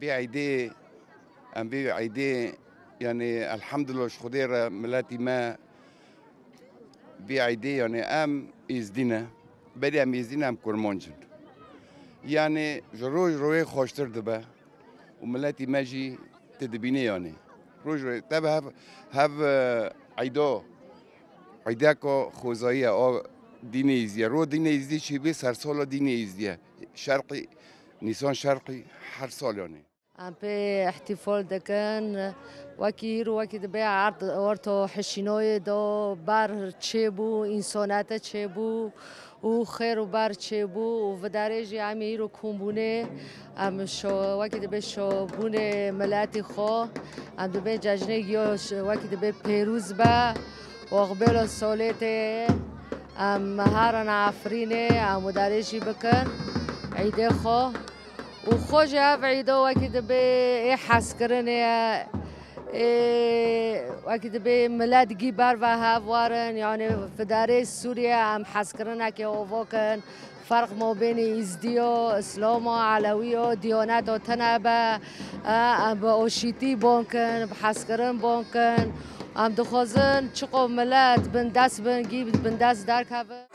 بعيدة ام بعيدة يعني الحمد لله شخدير ملاتي ما بعيدة يعني ام ازدينا بدي ام ازدينا ام كرمانجن يعني روی خوشتر دبه وملاتي ماجي تدبيني يعني روی تبه هف عيداكو خوزايا او ديني ازديا رو ديني ازدي شي بي سر سال ديني ازديا شرقي نيسان شرقي هر سال يعني ام به احتفال دکن وکی رو وکی دبی عرض ورتو حشینای دو بر چه بو انسانات چه بو و خیر و بر چه بو و درجه امی رو کمبونه ام شو وکی دبی شو بونه ملتی خو ام دبی جشنه یا وکی دبی پیروز با و قبل سالت ام هرن عفرینه ام درجه بکن عیده خو وخوش عيدو وكده بي حسكرني وكده بي ملاد جيبار وهافوارن يعني في داري سوريا عم حسكرنا كي اوفوكن فرق ما بين ازديو اسلام علوي ديانات وتنبا اوشيتي بونكن بحسكرن بونكن عم دخوزن چقو ملاد بندس بنجيب بندس دارك هذا